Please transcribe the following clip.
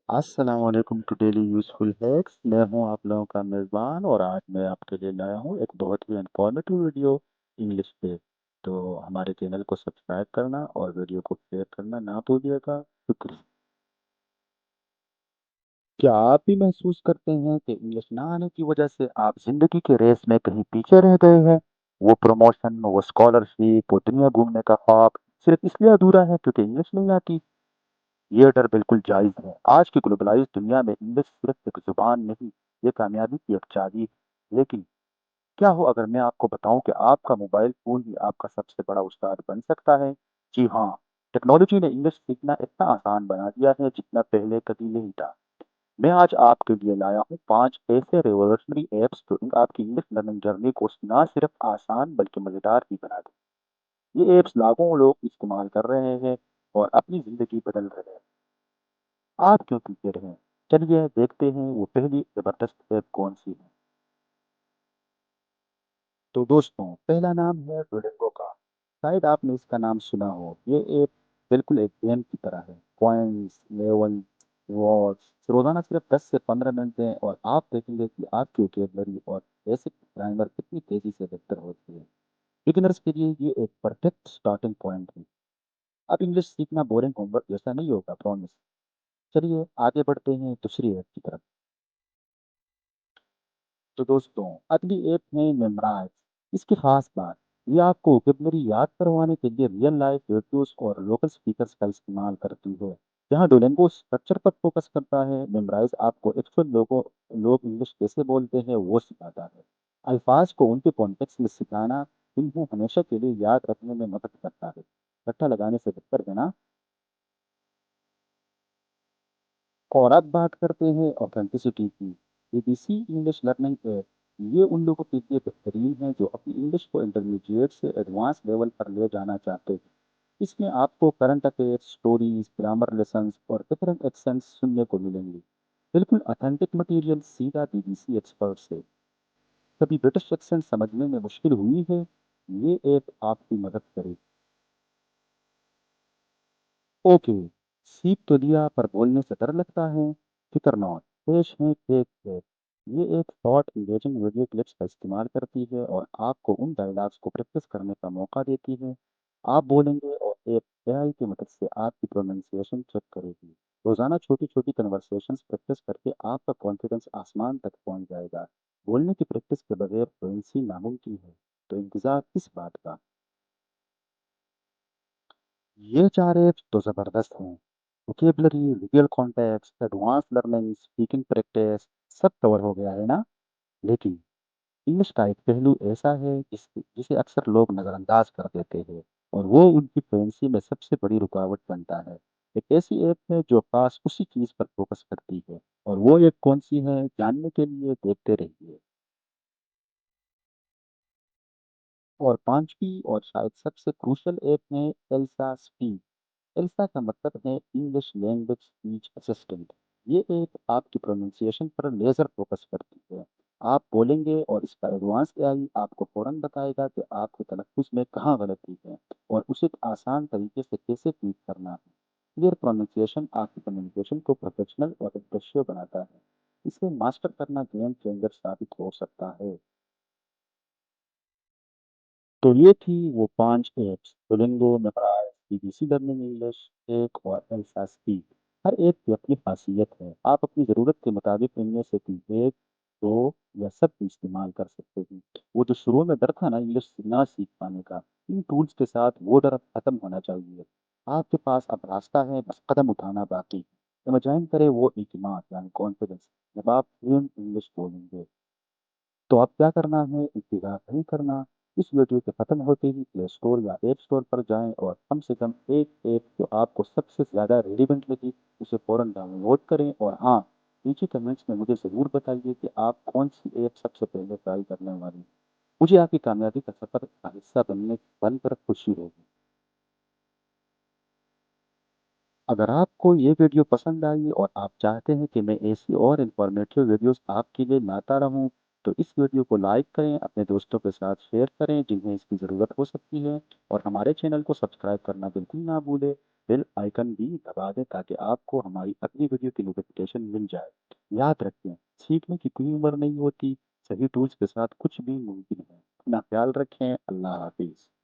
السلام علیکم to daily useful ہیکس. میں ہوں آپ لوگوں کا میزبان اور آج میں آپ کے لیے لایا ہوں ایک بہت ہی انفارمیٹیو ویڈیو انگلش پہ. تو ہمارے چینل کو سبسکرائب کرنا اور ویڈیو کو شیئر کرنا نہ بھولیے گا. شکریہ. کیا آپ بھی محسوس کرتے ہیں کہ انگلش نہ آنے کی وجہ سے آپ زندگی کے ریس میں کہیں پیچھے رہ گئے ہیں؟ وہ پروموشن، وہ اسکالرشپ، وہ دنیا گھومنے کا خواب صرف اس لیے ادھورا ہے کیونکہ انگلش نہیں آتی؟ یہ ڈر بالکل جائز ہے. آج کی گلوبلائز دنیا میں انگلش صرف ایک زبان نہیں، یہ کامیابی کی ایک چابی ہے. لیکن کیا ہو اگر میں آپ کو بتاؤں کہ آپ کا موبائل فون ہی آپ کا سب سے بڑا استاد بن سکتا ہے؟ جی ہاں، ٹیکنالوجی نے انگلش سیکھنا اتنا آسان بنا دیا ہے جتنا پہلے کبھی نہیں تھا. میں آج آپ کے لیے لایا ہوں 5 ایسے ریولوشنری ایپس جو آپ کی انگلش لرننگ جرنی کو نہ صرف آسان بلکہ مزیدار بھی بنا دیں. یہ ایپس لاکھوں لوگ استعمال کر رہے ہیں اور اپنی زندگی بدل رہے ہیں. آپ کیوں پیچھے رہیں؟ چلیے دیکھتے ہیں وہ پہلی زبردست ایپ کون سی ہے. تو دوستوں، پہلا نام ہے ڈولنگو کا. شاید آپ نے اس کا نام سنا ہو. یہ ایپ بالکل ایک گیم کی طرح ہے. Coins, level, rewards. روزانہ صرف 10 سے 15 منٹ دیں اور آپ دیکھیں گے کہ آپ کی ووکیبلری اور بیسک گرامر کتنی تیزی سے بہتر ہوتی ہے. بگنرز کے لیے یہ ایک پرفیکٹ سٹارٹنگ پوائنٹ ہے. اب انگلش سیکھنا بورنگ ہوم ورک جیسا نہیں ہوگا، پرومس. چلیے آگے بڑھتے ہیں دوسری ایپ کی طرف. تو دوستوں، اگلی ایپ ہے میمرائز. اس کی خاص بات یہ آپ کو ووکیبلری یاد کروانے کے لیے ریئل لائف ویڈیوز اور لوکل اسپیکرز کا استعمال کرتی ہے. جہاں ڈولنگو اسٹرکچر پر فوکس کرتا ہے، میمرائز آپ کو ایکچوئل لوگ انگلش کیسے بولتے ہیں وہ سکھاتا ہے. الفاظ کو ان کے کانٹیکس میں سکھانا انہیں ہمیشہ کے لیے یاد رکھنے میں مدد کرتا ہے. رٹا لگانے سے بہتر ہے نا؟ اور اب بات کرتے ہیں اوتھینٹسٹی کی. B B C English learning app. یہ ان لوگوں کے لیے بہترین ہے جو اپنی انگلش کو انٹرمیڈیٹ سے ایڈوانس لیول پر لے جانا چاہتے ہیں. اس میں آپ کو current affair, stories, grammar lessons اور ڈفرنٹ ایکسنٹس سننے کو ملیں گے. بالکل اتھینٹک مٹیریل سیدھا بی بی سی ایکسپرٹ سے. کبھی برٹش ایکسنٹ سمجھنے میں مشکل ہوئی ہے؟ یہ ایپ آپ کی مدد کرے. اوکے، سیکھ تو لیا پر بولنے سے ڈر لگتا ہے. فکر ناٹ. پیش ہے فیک ایپ. یہ ایک شارٹ انگیجنگ ویڈیو کلپس کا استعمال کرتی ہے اور آپ کو ان ڈائلاگس کو پریکٹس کرنے کا موقع دیتی ہے. آپ بولیں گے اور ایپ اے آئی کی مدد سے آپ کی پروننسیشن چیک کرے گی. روزانہ چھوٹی چھوٹی کنورسیشنز پریکٹس کر کے آپ کا کانفیڈنس آسمان تک پہنچ جائے گا. بولنے کی پریکٹس کے بغیر فلوئنسی ناممکن ہے. تو انتظار کس بات کا؟ یہ 4 ایپس تو زبردست ہیں. Vocabulary, real contexts, advanced learning, speaking practice, سب کور ہو گیا ہے نا؟ لیکن انگلش کا ایک پہلو ایسا ہے جسے اکثر لوگ نظر انداز کر دیتے ہیں اور وہ ان کی فلوئنسی میں سب سے بڑی رکاوٹ بنتا ہے. ایک ایسی ایپ ہے جو خاص اسی چیز پر فوکس کرتی ہے. اور وہ ایپ کون سی ہے جاننے کے لیے دیکھتے رہیے. اور پانچویں اور شاید سب سے کروشل ایپ ہے ایلسا اسپیک. ایلسا کا مطلب ہے انگلش لینگویج اسپیچ اسسٹنٹ. یہ ایپ آپ کی پروننسیشن پر لیزر فوکس کرتی ہے. آپ بولیں گے اور اس کا ایڈوانس اے آئی آپ کو فوراً بتائے گا کہ آپ کے تلفظ میں کہاں غلطی ہے اور اسے آسان طریقے سے کیسے ٹویٹ کرنا ہے. کلیئر پروننسیشن آپ کی کمیونیکیشن کو پروفیشنل اور امپریسیو بناتا ہے. اسے ماسٹر کرنا گیم چینجر ثابت ہو سکتا ہے. تو یہ تھی وہ 5 apps: Duolingo, Memrise, B B C learning English, ایک اور ایلسا اسپیک. ہر ایپ کی اپنی خاصیت ہے. آپ اپنی ضرورت کے مطابق ان میں سے کوئی ایک، دو یا سب بھی استعمال کر سکتے ہیں. وہ جو شروع میں ڈر تھا نا انگلش نہ سیکھ پانے کا، ان ٹولز کے ساتھ وہ ڈر اب ختم ہونا چاہیے. آپ کے پاس اب راستہ ہے، بس قدم اٹھانا باقی. امیجائن کرے وہ اعتماد یعنی کانفیڈنس جب آپ فلوئنٹ انگلش بولیں گے. تو اب کیا کرنا ہے؟ انتظار نہیں کرنا. اس ویڈیو کے ختم ہوتے ہی پلے اسٹور یا ایپ اسٹور پر جائیں اور کم سے کم ایک ایپ جو آپ کو سب سے زیادہ ریلیونٹ لگی اسے فوراً ڈاؤن لوڈ کریں. اور ہاں، نیچے کمنٹس میں مجھے ضرور بتائیے کہ آپ کون سی ایپ سب سے پہلے ٹرائی کرنے والی. مجھے آپ کی کامیابی کا سفر کا حصہ بن کر خوشی ہوگی. اگر آپ کو یہ ویڈیو پسند آئی اور آپ چاہتے ہیں کہ میں ایسی اور انفارمیٹیو ویڈیوز آپ کے لیے لاتا رہوں تو اس ویڈیو کو لائک کریں، اپنے دوستوں کے ساتھ شیئر کریں جنہیں اس کی ضرورت ہو سکتی ہے، اور ہمارے چینل کو سبسکرائب کرنا بالکل نہ بھولیں. بیل آئکن بھی دبا دیں تاکہ آپ کو ہماری اگلی ویڈیو کی نوٹیفکیشن مل جائے۔ یاد رکھیں، سیکھنے کی کوئی عمر نہیں ہوتی، صحیح ٹولز کے ساتھ کچھ بھی ممکن ہے۔ اپنا خیال رکھیں، اللہ حافظ۔